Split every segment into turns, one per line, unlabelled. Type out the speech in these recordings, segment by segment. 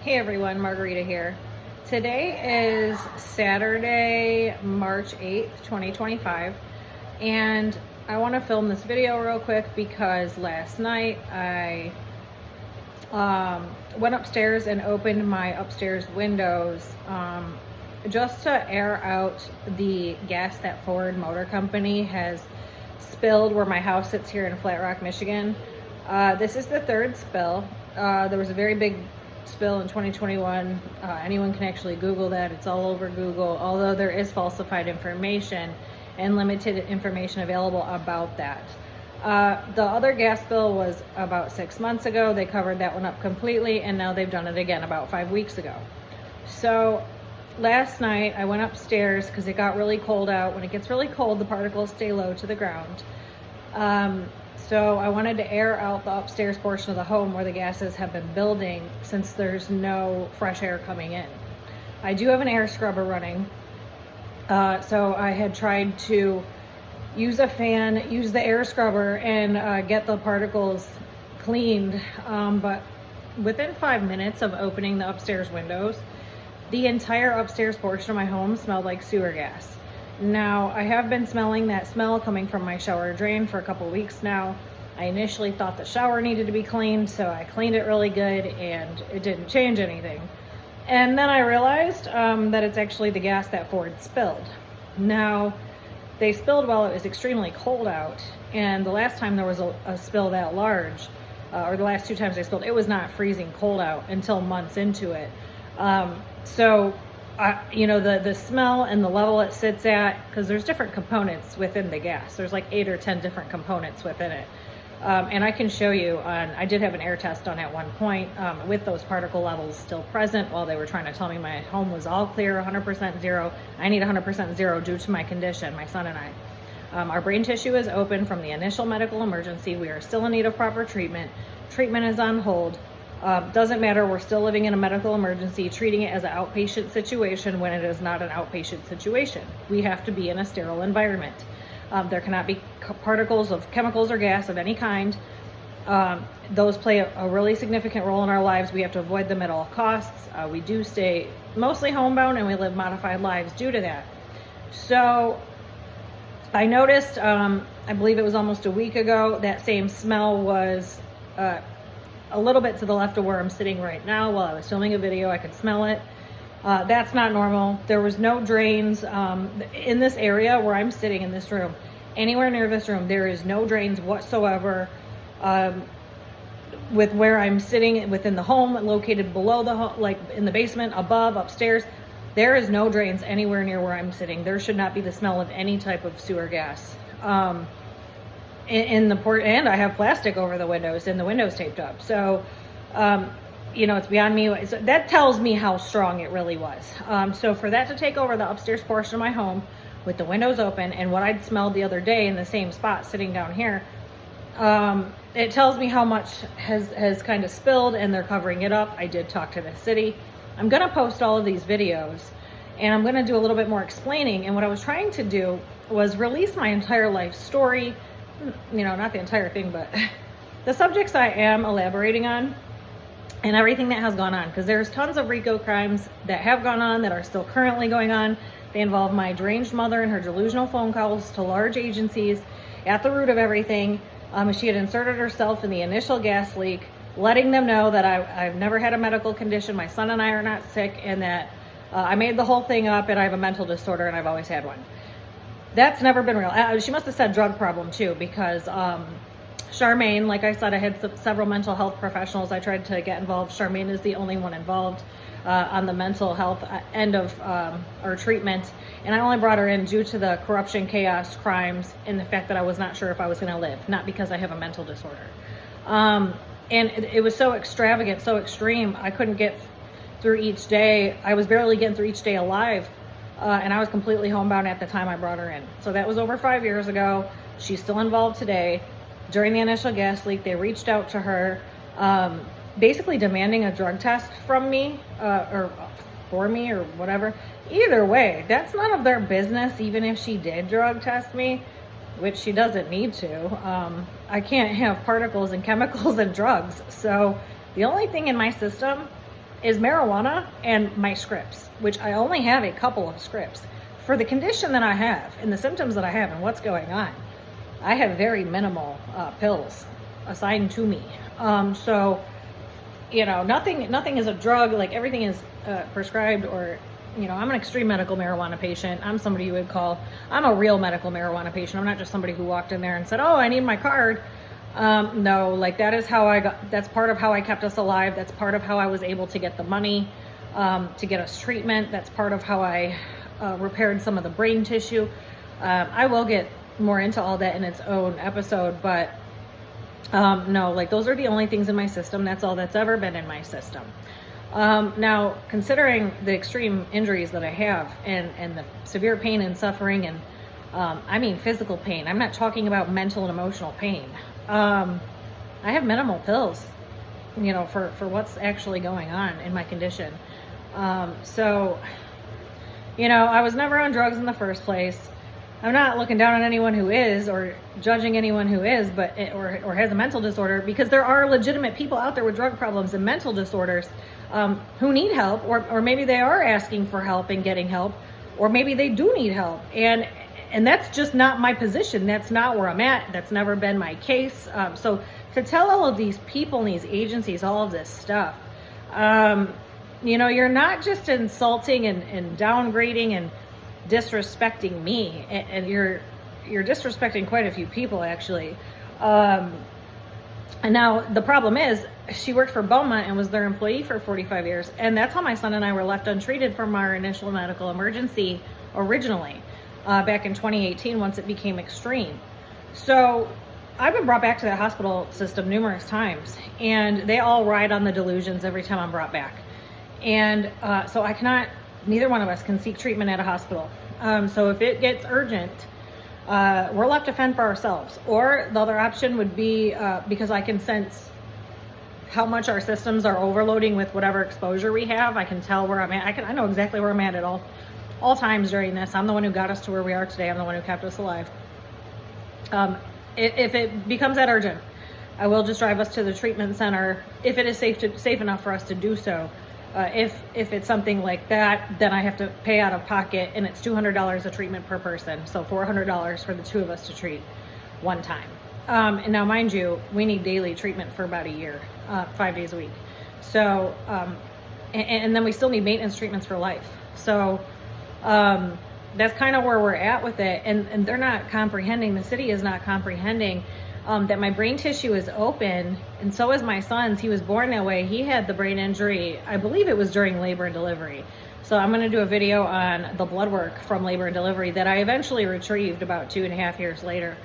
Hey everyone, Margarita here. Today is Saturday, March 8th, 2025, and I want to film this video real quick because last night I went upstairs and opened my upstairs windows just to air out the gas that Ford Motor Company has spilled where my house sits here in Flatrock, Michigan. This is the third spill. There was a very big spill in 2021. Anyone can actually Google that. It's all over Google, although there is falsified information and limited information available about that. The other gas spill was about 6 months ago. They covered that one up completely, and now they've done it again about 5 weeks ago. So last night I went upstairs because it got really cold out. When it gets really cold, the particles stay low to the ground. So I wanted to air out the upstairs portion of the home where the gases have been building since there's no fresh air coming in. I do have an air scrubber running. So I had tried to use a fan, use the air scrubber, and get the particles cleaned. But within 5 minutes of opening the upstairs windows, the entire upstairs portion of my home smelled like sewer gas. Now, I have been smelling that smell coming from my shower drain for a couple weeks now. I initially thought the shower needed to be cleaned, so I cleaned it really good and it didn't change anything. And then I realized that it's actually the gas that Ford spilled. Now, they spilled while it was extremely cold out, and the last time there was a spill that large, or the last 2 times they spilled, it was not freezing cold out until months into it. You know, the smell and the level it sits at, because there's different components within the gas. There's like 8 or 10 different components within it. And I can show you I did have an air test done at one point with those particle levels still present while they were trying to tell me my home was all clear, 100% zero. I need 100% zero due to my condition, my son and I. Our brain tissue is open from the initial medical emergency. We are still in need of proper treatment. Treatment is on hold. Doesn't matter, we're still living in a medical emergency, treating it as an outpatient situation when it is not an outpatient situation. We have to be in a sterile environment. There cannot be particles of chemicals or gas of any kind. Those play a really significant role in our lives. We have to avoid them at all costs. We do stay mostly homebound and we live modified lives due to that. So I noticed, I believe it was almost a week ago, that same smell was a little bit to the left of where I'm sitting right now. While I was filming a video, I could smell it. That's not normal. There was no drains in this area where I'm sitting in this room. Anywhere near this room, there is no drains whatsoever with where I'm sitting within the home, located below the home, like in the basement, above, upstairs. There is no drains anywhere near where I'm sitting. There should not be the smell of any type of sewer gas. In the port, and I have plastic over the windows and the windows taped up. So, you know, it's beyond me. So that tells me how strong it really was. So for that to take over the upstairs portion of my home with the windows open and what I'd smelled the other day in the same spot sitting down here, it tells me how much has kind of spilled, and they're covering it up. I did talk to the city. I'm going to post all of these videos and I'm going to do a little bit more explaining. And what I was trying to do was release my entire life story. You know, not the entire thing, but the subjects I am elaborating on and everything that has gone on, because there's tons of RICO crimes that have gone on that are still currently going on. They involve my deranged mother and her delusional phone calls to large agencies. At the root of everything, she had inserted herself in the initial gas leak, letting them know that I've never had a medical condition, my son and I are not sick, and that I made the whole thing up and I have a mental disorder and I've always had one. That's never been real. She must have said drug problem too, because Charmaine, like I said, I had several mental health professionals I tried to get involved. Charmaine is the only one involved on the mental health end of our treatment. And I only brought her in due to the corruption, chaos, crimes, and the fact that I was not sure if I was going to live, not because I have a mental disorder. And it was so extravagant, so extreme. I couldn't get through each day. I was barely getting through each day alive. And I was completely homebound at the time I brought her in. So that was over 5 years ago. She's still involved today. During the initial gas leak, they reached out to her, basically demanding a drug test from me, or for me, or whatever. Either way, that's none of their business, even if she did drug test me, which she doesn't need to. I can't have particles and chemicals and drugs. So the only thing in my system is marijuana and my scripts, which I only have a couple of scripts. For the condition that I have and the symptoms that I have and what's going on, I have very minimal pills assigned to me. So, you know, nothing is a drug, like everything is prescribed, or, you know, I'm an extreme medical marijuana patient. I'm somebody you would call, I'm a real medical marijuana patient. I'm not just somebody who walked in there and said, oh, I need my card. No, like that is how that's part of how I kept us alive. That's part of how I was able to get the money to get us treatment. That's part of how I repaired some of the brain tissue. I will get more into all that in its own episode, but no, like those are the only things in my system. That's all that's ever been in my system. Now, considering the extreme injuries that I have and the severe pain and suffering, and I mean physical pain, I'm not talking about mental and emotional pain. I have minimal pills, you know, for what's actually going on in my condition. So, you know, I was never on drugs in the first place. I'm not looking down on anyone who is, or judging anyone who is, but or has a mental disorder, because there are legitimate people out there with drug problems and mental disorders who need help, or maybe they are asking for help and getting help, or maybe they do need help, and that's just not my position. That's not where I'm at. That's never been my case. So to tell all of these people and these agencies all of this stuff, you know, you're not just insulting and downgrading and disrespecting me, and you're disrespecting quite a few people, actually. And now the problem is, she worked for Beaumont and was their employee for 45 years, and that's how my son and I were left untreated from our initial medical emergency originally, back in 2018, once it became extreme. So I've been brought back to that hospital system numerous times, and they all ride on the delusions every time I'm brought back. And so I cannot, neither one of us can seek treatment at a hospital. So if it gets urgent, we're left to fend for ourselves. Or the other option would be, because I can sense how much our systems are overloading with whatever exposure we have, I can tell where I'm at. I know exactly where I'm at all times during this. I'm the one who got us to where we are today. I'm the one who kept us alive. If it becomes that urgent, I will just drive us to the treatment center if it is safe enough for us to do so. If it's something like that, then I have to pay out of pocket, and it's $200 a treatment per person. So $400 for the two of us to treat one time. And now, mind you, we need daily treatment for about a year, 5 days a week. So, and then we still need maintenance treatments for life. So that's kind of where we're at with it. And they're not comprehending, the city is not comprehending that my brain tissue is open, and so is my son's. He was born that way. He had the brain injury, I believe it was during labor and delivery. So I'm going to do a video on the blood work from labor and delivery that I eventually retrieved about 2.5 years later,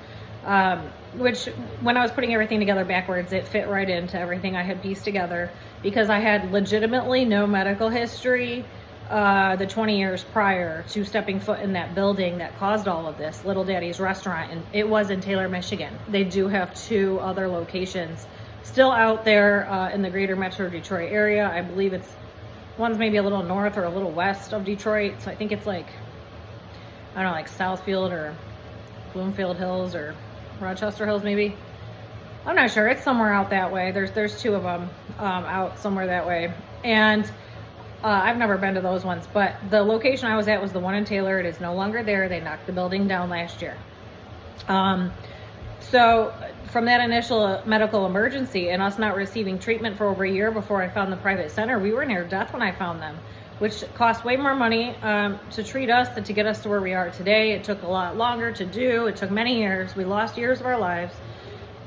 which, when I was putting everything together backwards, it fit right into everything I had pieced together, because I had legitimately no medical history the 20 years prior to stepping foot in that building that caused all of this, Little Daddy's Restaurant, and it was in Taylor, Michigan. They do have 2 other locations still out there in the greater Metro Detroit area. I believe one's maybe a little north or a little west of Detroit, so I think it's like, I don't know, like Southfield or Bloomfield Hills or Rochester Hills maybe. I'm not sure. It's somewhere out that way. There's 2 of them out somewhere that way, and I've never been to those ones, but the location I was at was the one in Taylor. It is no longer there. They knocked the building down last year. So from that initial medical emergency and us not receiving treatment for over a year before I found the private center, we were near death when I found them, which cost way more money to treat us than to get us to where we are today. It took a lot longer to do. It took many years. We lost years of our lives.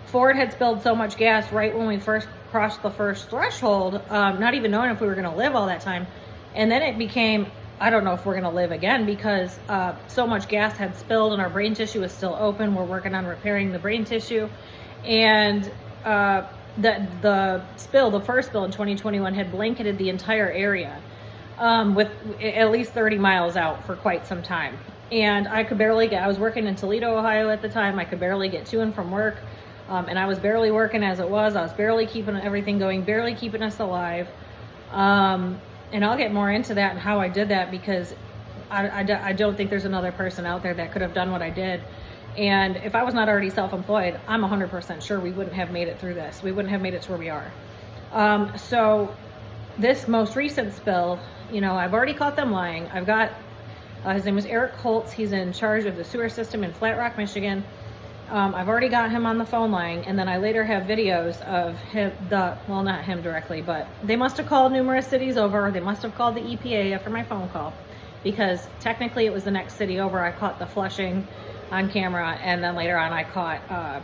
Ford had spilled so much gas right when we first crossed the first threshold, not even knowing if we were going to live all that time. And then it became, I don't know if we're going to live again, because so much gas had spilled and our brain tissue is still open. We're working on repairing the brain tissue. And the first spill in 2021 had blanketed the entire area with at least 30 miles out for quite some time. And I could barely I was working in Toledo, Ohio at the time. I could barely get to and from work. And I was barely working as it was. I was barely keeping everything going, barely keeping us alive. And I'll get more into that and how I did that, because I don't think there's another person out there that could have done what I did. And if I was not already self-employed, I'm 100% sure we wouldn't have made it through this. We wouldn't have made it to where we are. So this most recent spill, you know, I've already caught them lying. I've got, his name is Eric Holtz. He's in charge of the sewer system in Flatrock, Michigan. I've already got him on the phone lying, and then I later have videos of him, well, not him directly, but they must have called numerous cities over. They must have called the EPA after my phone call, because technically it was the next city over. I caught the flushing on camera, and then later on I caught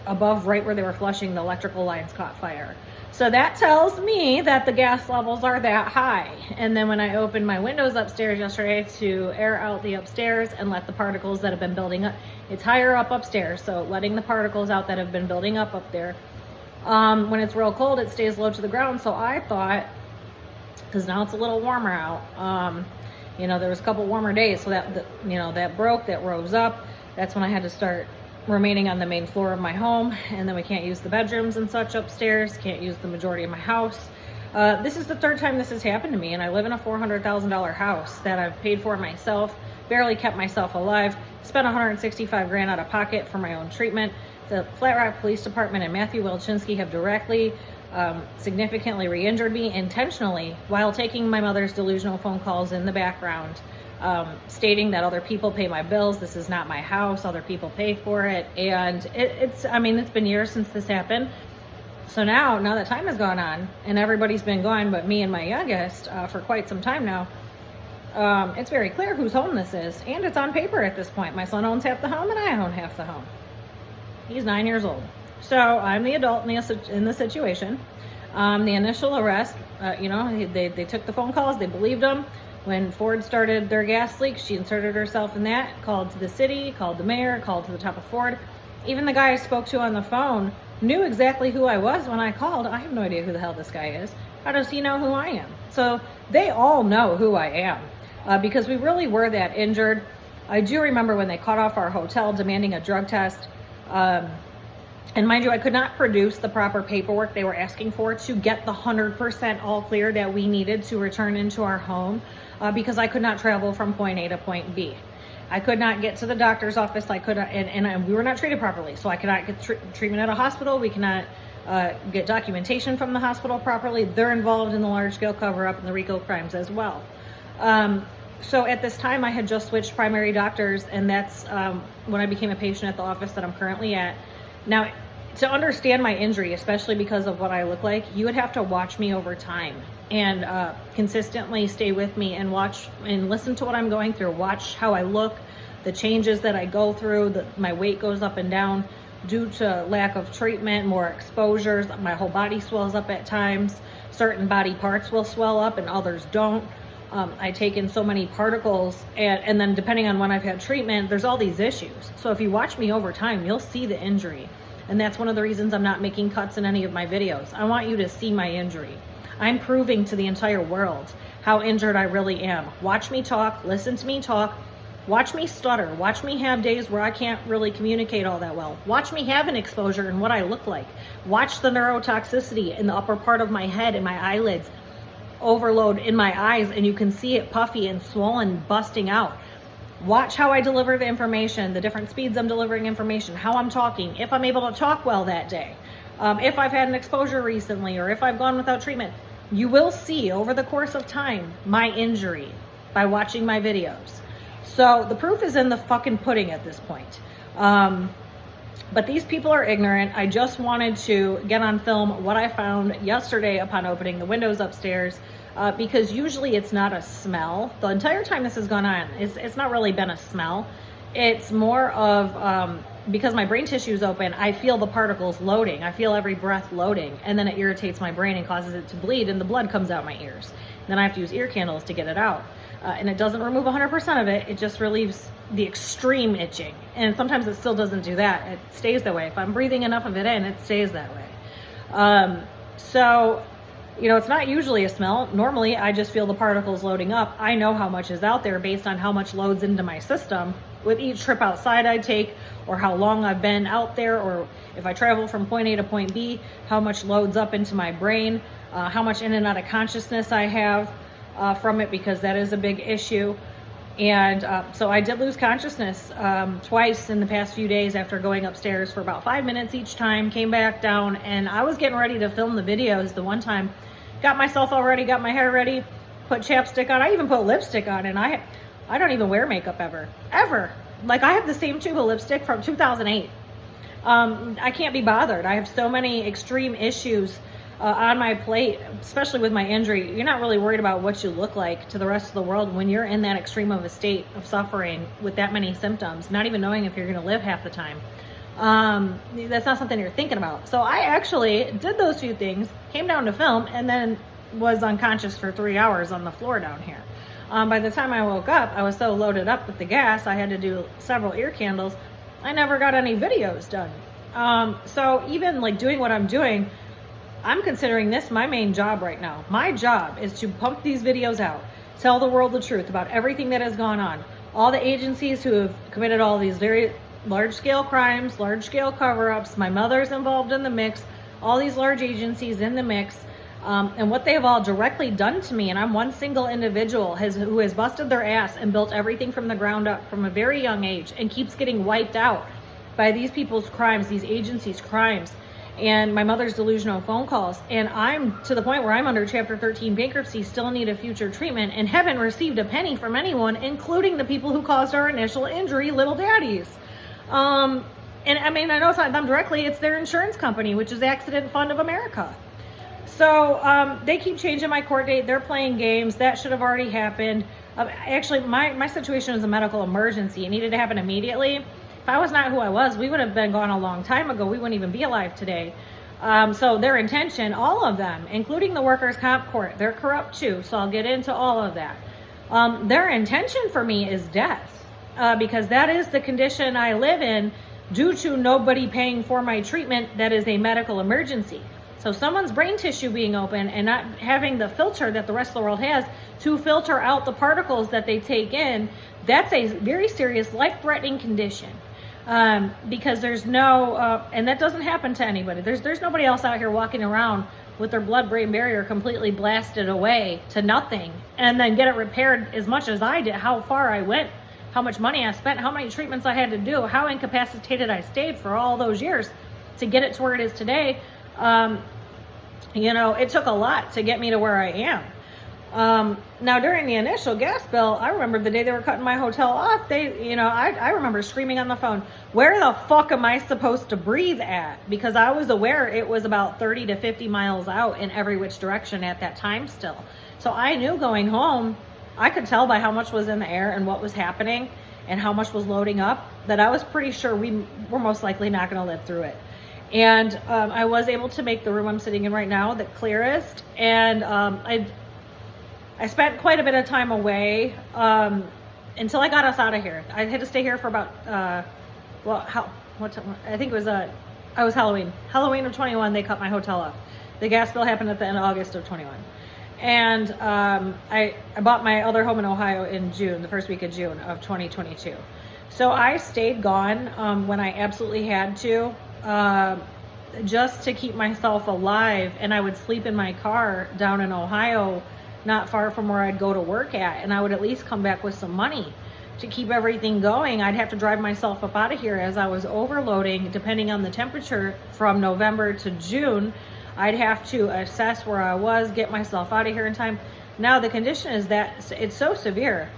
above, right where they were flushing, the electrical lines caught fire. So that tells me that the gas levels are that high. And then when I opened my windows upstairs yesterday to air out the upstairs and let the particles that have been building up, it's higher up upstairs, so letting the particles out that have been building up there. When it's real cold, it stays low to the ground. So I thought, because now it's a little warmer out, you know, there was a couple warmer days, so that, you know, that broke, that rose up. That's when I had to start remaining on the main floor of my home, and then we can't use the bedrooms and such upstairs, can't use the majority of my house. This is the third time this has happened to me, and I live in a $400,000 house that I've paid for myself, barely kept myself alive, spent $165 out of pocket for my own treatment. The Flatrock Police Department and Matthew Wilczynski have directly, significantly re-injured me intentionally while taking my mother's delusional phone calls in the background, stating that other people pay my bills. This is not my house. Other people pay for it. And I mean, it's been years since this happened. So now that time has gone on and everybody's been gone but me and my youngest for quite some time now, it's very clear whose home this is. And it's on paper at this point. My son owns half the home and I own half the home. He's 9 years old. So I'm the adult in the situation. The initial arrest, you know, they took the phone calls. They believed them. When Ford started their gas leak, she inserted herself in that, called to the city, called the mayor, called to the top of Ford. Even the guy I spoke to on the phone knew exactly who I was when I called. I have no idea who the hell this guy is. How does he know who I am? So they all know who I am, because we really were that injured. I do remember when they cut off our hotel demanding a drug test. And mind you, I could not produce the proper paperwork they were asking for to get the 100% all clear that we needed to return into our home, because I could not travel from point A to point B. I could not get to the doctor's office. I could not, and we were not treated properly. So I could not get treatment at a hospital. We cannot get documentation from the hospital properly. They're involved in the large-scale cover-up and the RICO crimes as well. So at this time, I had just switched primary doctors, and that's when I became a patient at the office that I'm currently at. Now, to understand my injury, especially because of what I look like, you would have to watch me over time and consistently stay with me and watch and listen to what I'm going through. Watch how I look, the changes that I go through, my weight goes up and down due to lack of treatment, more exposures. My whole body swells up at times. Certain body parts will swell up and others don't. I take in so many particles, and then depending on when I've had treatment, there's all these issues. So if you watch me over time, you'll see the injury. And that's one of the reasons I'm not making cuts in any of my videos. I want you to see my injury. I'm proving to the entire world how injured I really am. Watch me talk, listen to me talk, watch me stutter, watch me have days where I can't really communicate all that well. Watch me have an exposure in what I look like. Watch the neurotoxicity in the upper part of my head and my eyelids overload in my eyes, and you can see it puffy and swollen, busting out. Watch how I deliver the information, the different speeds I'm delivering information, how I'm talking, if I'm able to talk well that day, if I've had an exposure recently, or if I've gone without treatment. You will see over the course of time my injury by watching my videos. So the proof is in the fucking pudding at this point. But these people are ignorant. I just wanted to get on film what I found yesterday upon opening the windows upstairs, because usually it's not a smell. The entire time this has gone on, it's not really been a smell. It's more of, because my brain tissue is open, I feel the particles loading. I feel every breath loading, and then it irritates my brain and causes it to bleed, and the blood comes out my ears. Then I have to use ear candles to get it out. And it doesn't remove 100% of it. It just relieves the extreme itching. And sometimes it still doesn't do that. It stays that way. If I'm breathing enough of it in, it stays that way. So, you know, it's not usually a smell. Normally, I just feel the particles loading up. I know how much is out there based on how much loads into my system with each trip outside I take, or how long I've been out there, or if I travel from point A to point B, how much loads up into my brain, how much in and out of consciousness I have from it, because that is a big issue. And so I did lose consciousness twice in the past few days after going upstairs for about 5 minutes each time, came back down, and I was getting ready to film the videos the one time got myself all ready, got my hair ready, put chapstick on. I even put lipstick on, and I don't even wear makeup ever. Like, I have the same tube of lipstick from 2008. I can't be bothered. I have so many extreme issues on my plate, especially with my injury. You're not really worried about what you look like to the rest of the world when you're in that extreme of a state of suffering with that many symptoms, not even knowing if you're going to live half the time. That's not something you're thinking about. So I actually did those few things, came down to film, and then was unconscious for 3 hours on the floor down here. By the time I woke up, I was so loaded up with the gas, I had to do several ear candles. I never got any videos done. So even like doing what I'm doing, I'm considering this my main job right now. My job is to pump these videos out, tell the world the truth about everything that has gone on. All the agencies who have committed all these very large-scale crimes, large-scale cover-ups. My mother's involved in the mix. All these large agencies in the mix. And what they have all directly done to me, and I'm one single individual who has busted their ass and built everything from the ground up from a very young age and keeps getting wiped out by these people's crimes, these agencies' crimes, and my mother's delusional phone calls. And I'm to the point where I'm under Chapter 13 bankruptcy, still need a future treatment, and haven't received a penny from anyone, including the people who caused our initial injury, little daddies. And I mean, I know it's not them directly, it's their insurance company, which is Accident Fund of America. So they keep changing my court date. They're playing games. That should have already happened. Actually, my situation is a medical emergency. It needed to happen immediately. If I was not who I was, we would have been gone a long time ago. We wouldn't even be alive today. So their intention, all of them, including the workers' comp court, they're corrupt too. So I'll get into all of that. Their intention for me is death, because that is the condition I live in due to nobody paying for my treatment. That is a medical emergency. So someone's brain tissue being open and not having the filter that the rest of the world has to filter out the particles that they take in, that's a very serious life-threatening condition. Because there's no, and that doesn't happen to anybody. There's nobody else out here walking around with their blood-brain barrier completely blasted away to nothing and then get it repaired as much as I did, how far I went, how much money I spent, how many treatments I had to do, how incapacitated I stayed for all those years to get it to where it is today. You know, it took a lot to get me to where I am. Now, during the initial gas bill, I remember the day they were cutting my hotel off, I remember screaming on the phone, where the fuck am I supposed to breathe at? Because I was aware it was about 30 to 50 miles out in every which direction at that time still. So I knew going home, I could tell by how much was in the air and what was happening and how much was loading up, that I was pretty sure we were most likely not going to live through it. And I was able to make the room I'm sitting in right now the clearest. And I spent quite a bit of time away until I got us out of here. I had to stay here for about, I think it was, I was Halloween. Halloween of 21, they cut my hotel off. The gas bill happened at the end of August of 21. And I bought my other home in Ohio in June, the first week of June of 2022. So I stayed gone when I absolutely had to. Just to keep myself alive, and I would sleep in my car down in Ohio, not far from where I'd go to work at, and I would at least come back with some money to keep everything going. I'd have to drive myself up out of here as I was overloading, depending on the temperature from November to June. I'd have to assess where I was, get myself out of here in time. Now the condition is that it's so severe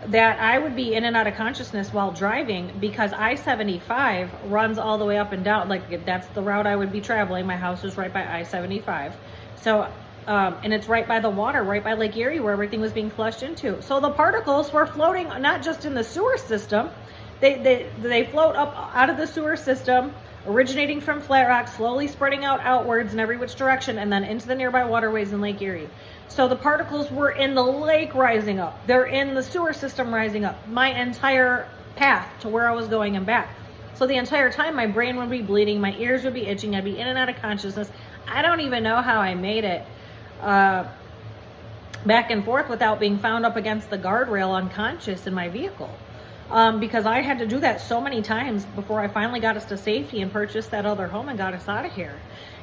that I would be in and out of consciousness while driving, because I-75 runs all the way up and down. Like, that's the route I would be traveling. My house is right by I-75. So, and it's right by the water, right by Lake Erie, where everything was being flushed into. So the particles were floating not just in the sewer system, they float up out of the sewer system, originating from Flatrock, slowly spreading out outwards in every which direction, and then into the nearby waterways in Lake Erie. So the particles were in the lake rising up. They're in the sewer system rising up. My entire path to where I was going and back. So the entire time my brain would be bleeding, my ears would be itching, I'd be in and out of consciousness. I don't even know how I made it back and forth without being found up against the guardrail unconscious in my vehicle. because I had to do that so many times before I finally got us to safety and purchased that other home and got us out of here.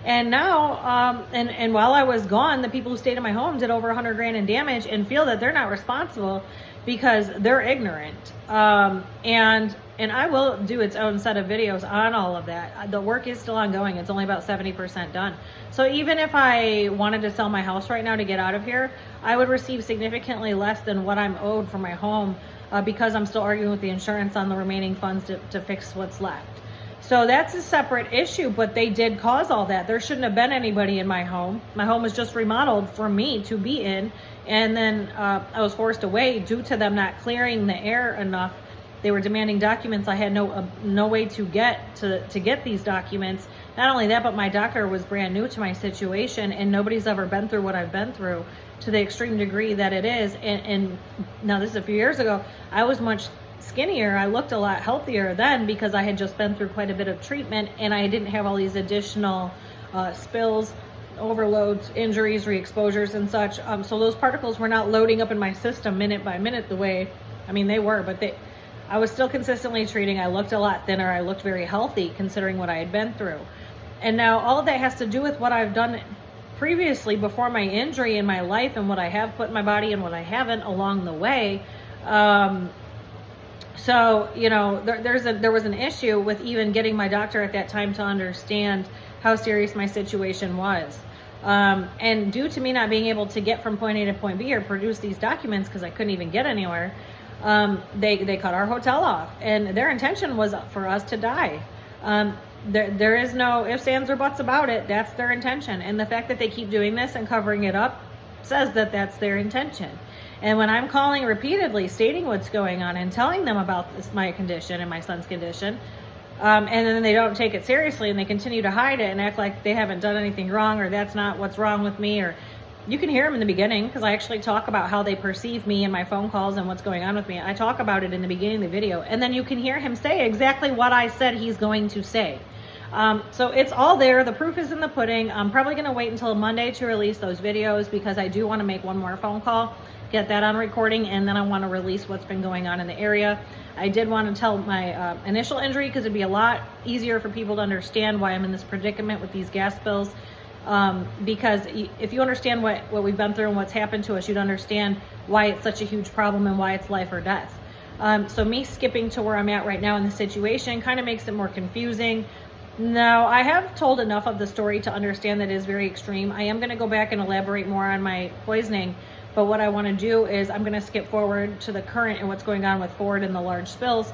And now, and while I was gone, the people who stayed in my home did over 100 grand in damage and feel that they're not responsible because they're ignorant. And I will do its own set of videos on all of that. The work is still ongoing. It's only about 70% done. So even if I wanted to sell my house right now to get out of here, I would receive significantly less than what I'm owed for my home because I'm still arguing with the insurance on the remaining funds to fix what's left. So that's a separate issue, but they did cause all that. There shouldn't have been anybody in my home. My home was just remodeled for me to be in. And then I was forced away due to them not clearing the air enough. They were demanding documents. I had no way to get these documents. Not only that, but my doctor was brand new to my situation, and nobody's ever been through what I've been through to the extreme degree that it is. And now this is a few years ago. I was much skinnier. I looked a lot healthier then because I had just been through quite a bit of treatment, and I didn't have all these additional spills, overloads, injuries, re-exposures, and such. So those particles were not loading up in my system minute by minute the way, I mean, they were, but I was still consistently treating. I looked a lot thinner. I looked very healthy considering what I had been through. And now all of that has to do with what I've done previously before my injury in my life and what I have put in my body and what I haven't along the way. So, you know, there was an issue with even getting my doctor at that time to understand how serious my situation was. And due to me not being able to get from point A to point B or produce these documents because I couldn't even get anywhere, they cut our hotel off, and their intention was for us to die. There is no ifs, ands, or buts about it. That's their intention. And the fact that they keep doing this and covering it up says that that's their intention. And when I'm calling repeatedly, stating what's going on and telling them about my condition and my son's condition, and then they don't take it seriously and they continue to hide it and act like they haven't done anything wrong or that's not what's wrong with me, or you can hear them in the beginning because I actually talk about how they perceive me in my phone calls and what's going on with me. I talk about it in the beginning of the video, and then you can hear him say exactly what I said he's going to say. So it's all there. The proof is in the pudding. I'm probably going to wait until Monday to release those videos because I do want to make one more phone call, get that on recording, and then I want to release what's been going on in the area. I did want to tell my initial injury because it'd be a lot easier for people to understand why I'm in this predicament with these gas spills. Because if you understand what we've been through and what's happened to us, you'd understand why it's such a huge problem and why it's life or death. So me skipping to where I'm at right now in the situation kind of makes it more confusing. Now, I have told enough of the story to understand that it is very extreme. I am going to go back and elaborate more on my poisoning, but what I want to do is I'm going to skip forward to the current and what's going on with Ford and the large spills.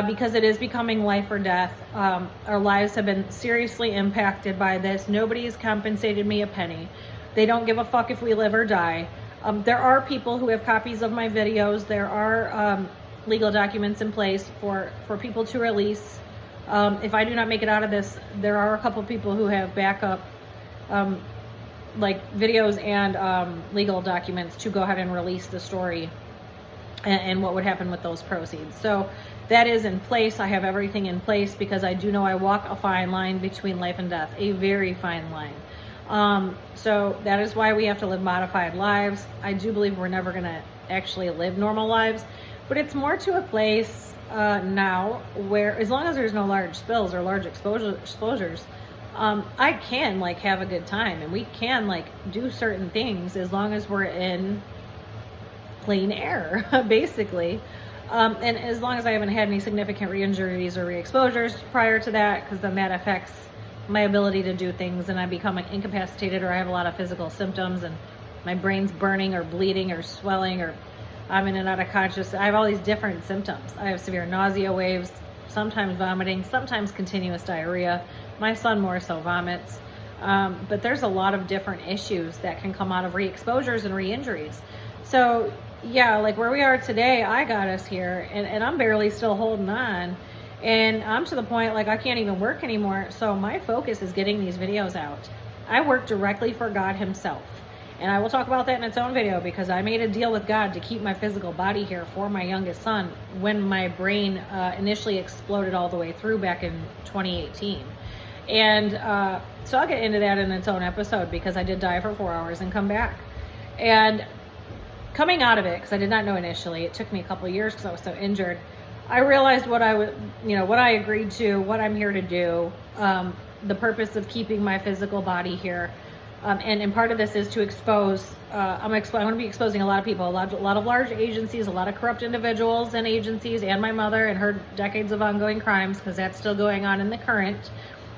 Because it is becoming life or death. Our lives have been seriously impacted by this. Nobody's compensated me a penny. They don't give a fuck if we live or die. There are people who have copies of my videos. There are legal documents in place for people to release. If I do not make it out of this, there are a couple people who have backup like videos and legal documents to go ahead and release the story and what would happen with those proceeds. So that is in place. I have everything in place because I do know I walk a fine line between life and death, a very fine line. So that is why we have to live modified lives. I do believe we're never going to actually live normal lives, but it's more to a place now where, as long as there's no large spills or large exposures, I can like have a good time and we can like do certain things as long as we're in clean air, basically. And as long as I haven't had any significant re-injuries or re-exposures prior to that, because then that affects my ability to do things and I become incapacitated or I have a lot of physical symptoms and my brain's burning or bleeding or swelling or I'm in and out of consciousness. I have all these different symptoms. I have severe nausea waves, sometimes vomiting, sometimes continuous diarrhea. My son more so vomits. But there's a lot of different issues that can come out of re-exposures and re-injuries. So yeah, like where we are today, I got us here and I'm barely still holding on, and I'm to the point like I can't even work anymore. So my focus is getting these videos out. I work directly for God himself, and I will talk about that in its own video because I made a deal with God to keep my physical body here for my youngest son when my brain initially exploded all the way through back in 2018. And so I'll get into that in its own episode because I did die for 4 hours and come back. And coming out of it, because I did not know initially, it took me a couple of years because I was so injured. I realized what what I agreed to, what I'm here to do, the purpose of keeping my physical body here. And part of this is to expose, I'm going to be exposing a lot of people, a lot of large agencies, a lot of corrupt individuals and agencies, and my mother and her decades of ongoing crimes, because that's still going on in the current.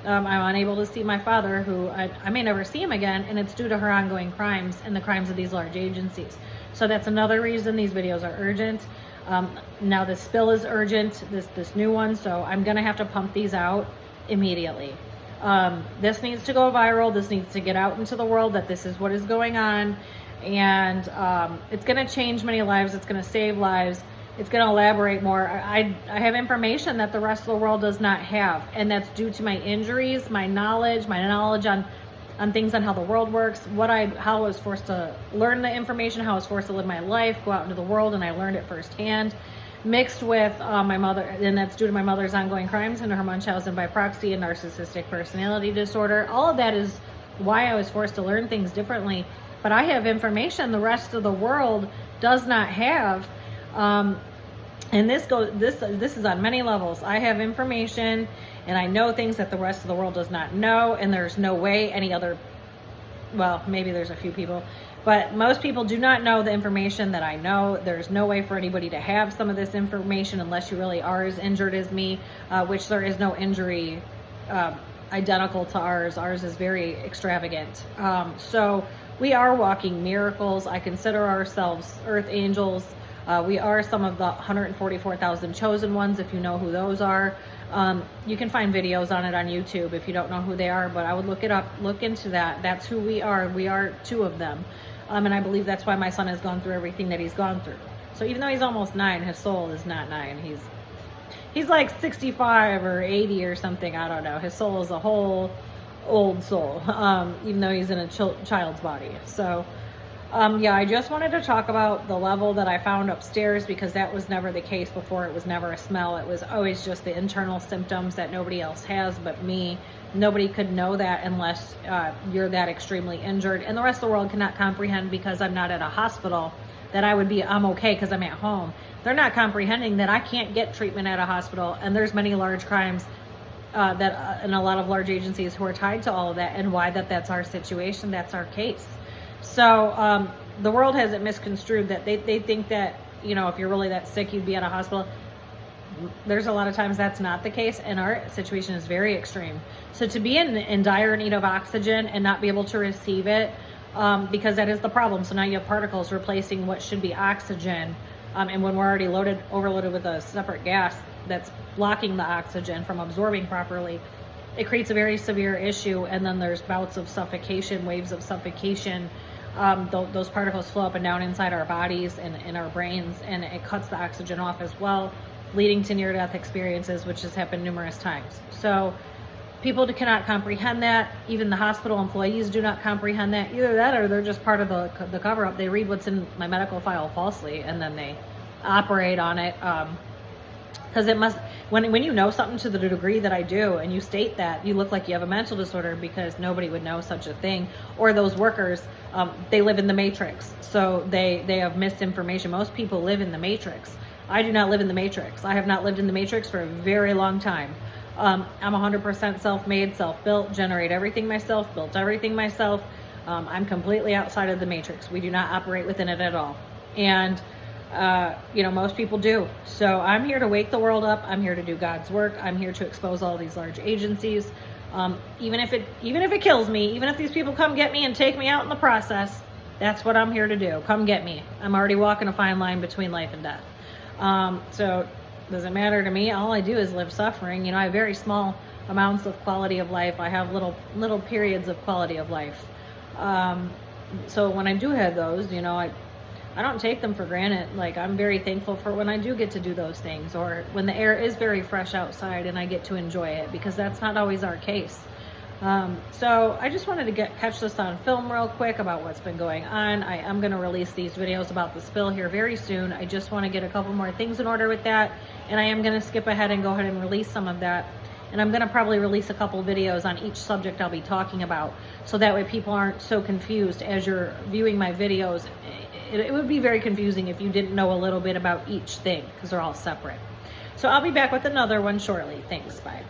I'm unable to see my father, who I may never see him again, and it's due to her ongoing crimes and the crimes of these large agencies. So that's another reason these videos are urgent. Now this spill is urgent, this new one, so I'm going to have to pump these out immediately. This needs to go viral. This needs to get out into the world that this is what is going on. And it's going to change many lives. It's going to save lives. It's going to elaborate more. I have information that the rest of the world does not have. And that's due to my injuries, my knowledge on things on how the world works, how I was forced to learn the information, how I was forced to live my life, go out into the world, and I learned it firsthand. Mixed with my mother, and that's due to my mother's ongoing crimes and her Munchausen by proxy and narcissistic personality disorder. All of that is why I was forced to learn things differently. But I have information the rest of the world does not have, and this is on many levels. I have information, and I know things that the rest of the world does not know, and there's no way any other. Well, maybe there's a few people, but most people do not know the information that I know. There's no way for anybody to have some of this information unless you really are as injured as me, which there is no injury identical to ours. Ours is very extravagant. So we are walking miracles. I consider ourselves earth angels. We are some of the 144,000 chosen ones, if you know who those are. You can find videos on it on YouTube if you don't know who they are, but I would look it up, look into that. That's who we are. We are two of them. And I believe that's why my son has gone through everything that he's gone through. So even though he's almost 9, his soul is not 9. He's like 65 or 80 or something. I don't know. His soul is a whole old soul, even though he's in a child's body. So yeah, I just wanted to talk about the level that I found upstairs, because that was never the case before. It was never a smell. It was always just the internal symptoms that nobody else has but me. Nobody could know that unless you're that extremely injured, and the rest of the world cannot comprehend, because I'm not at a hospital, that I'm okay because I'm at home. They're not comprehending that I can't get treatment at a hospital, and there's many large crimes and a lot of large agencies who are tied to all of that, and why that's our situation, that's our case. So the world has it misconstrued that they think that, if you're really that sick, you'd be at a hospital. There's a lot of times that's not the case, and our situation is very extreme. So to be in dire need of oxygen and not be able to receive it, because that is the problem. So now you have particles replacing what should be oxygen, and when we're already overloaded with a separate gas that's blocking the oxygen from absorbing properly, it creates a very severe issue. And then there's bouts of suffocation, waves of suffocation. Those particles flow up and down inside our bodies and in our brains, and it cuts the oxygen off as well, leading to near-death experiences, which has happened numerous times. So people cannot comprehend that. Even the hospital employees do not comprehend that. Either that, or they're just part of the cover-up. They read what's in my medical file falsely, and then they operate on it. Because it must, when you know something to the degree that I do, and you state that, you look like you have a mental disorder, because nobody would know such a thing. Or those workers, they live in the matrix, so they have misinformation. Most people live in the matrix. I do not live in the matrix. I have not lived in the matrix for a very long time. I'm 100% self-made, self-built, generate everything myself, built everything myself. I'm completely outside of the matrix. We do not operate within it at all. And most people do. So I'm here to wake the world up. I'm here to do God's work. I'm here to expose all these large agencies. Even if it kills me, even if these people come get me and take me out in the process, that's what I'm here to do. Come get me. I'm already walking a fine line between life and death. So does it matter to me? All I do is live suffering. I have very small amounts of quality of life. I have little periods of quality of life. So when I do have those, I don't take them for granted. Like, I'm very thankful for when I do get to do those things, or when the air is very fresh outside and I get to enjoy it, because that's not always our case. So I just wanted to catch this on film real quick about what's been going on. I am going to release these videos about the spill here very soon. I just want to get a couple more things in order with that, and I am going to skip ahead and go ahead and release some of that. And I'm going to probably release a couple videos on each subject I'll be talking about, so that way people aren't so confused as you're viewing my videos. It would be very confusing if you didn't know a little bit about each thing, because they're all separate. So I'll be back with another one shortly. Thanks, bye.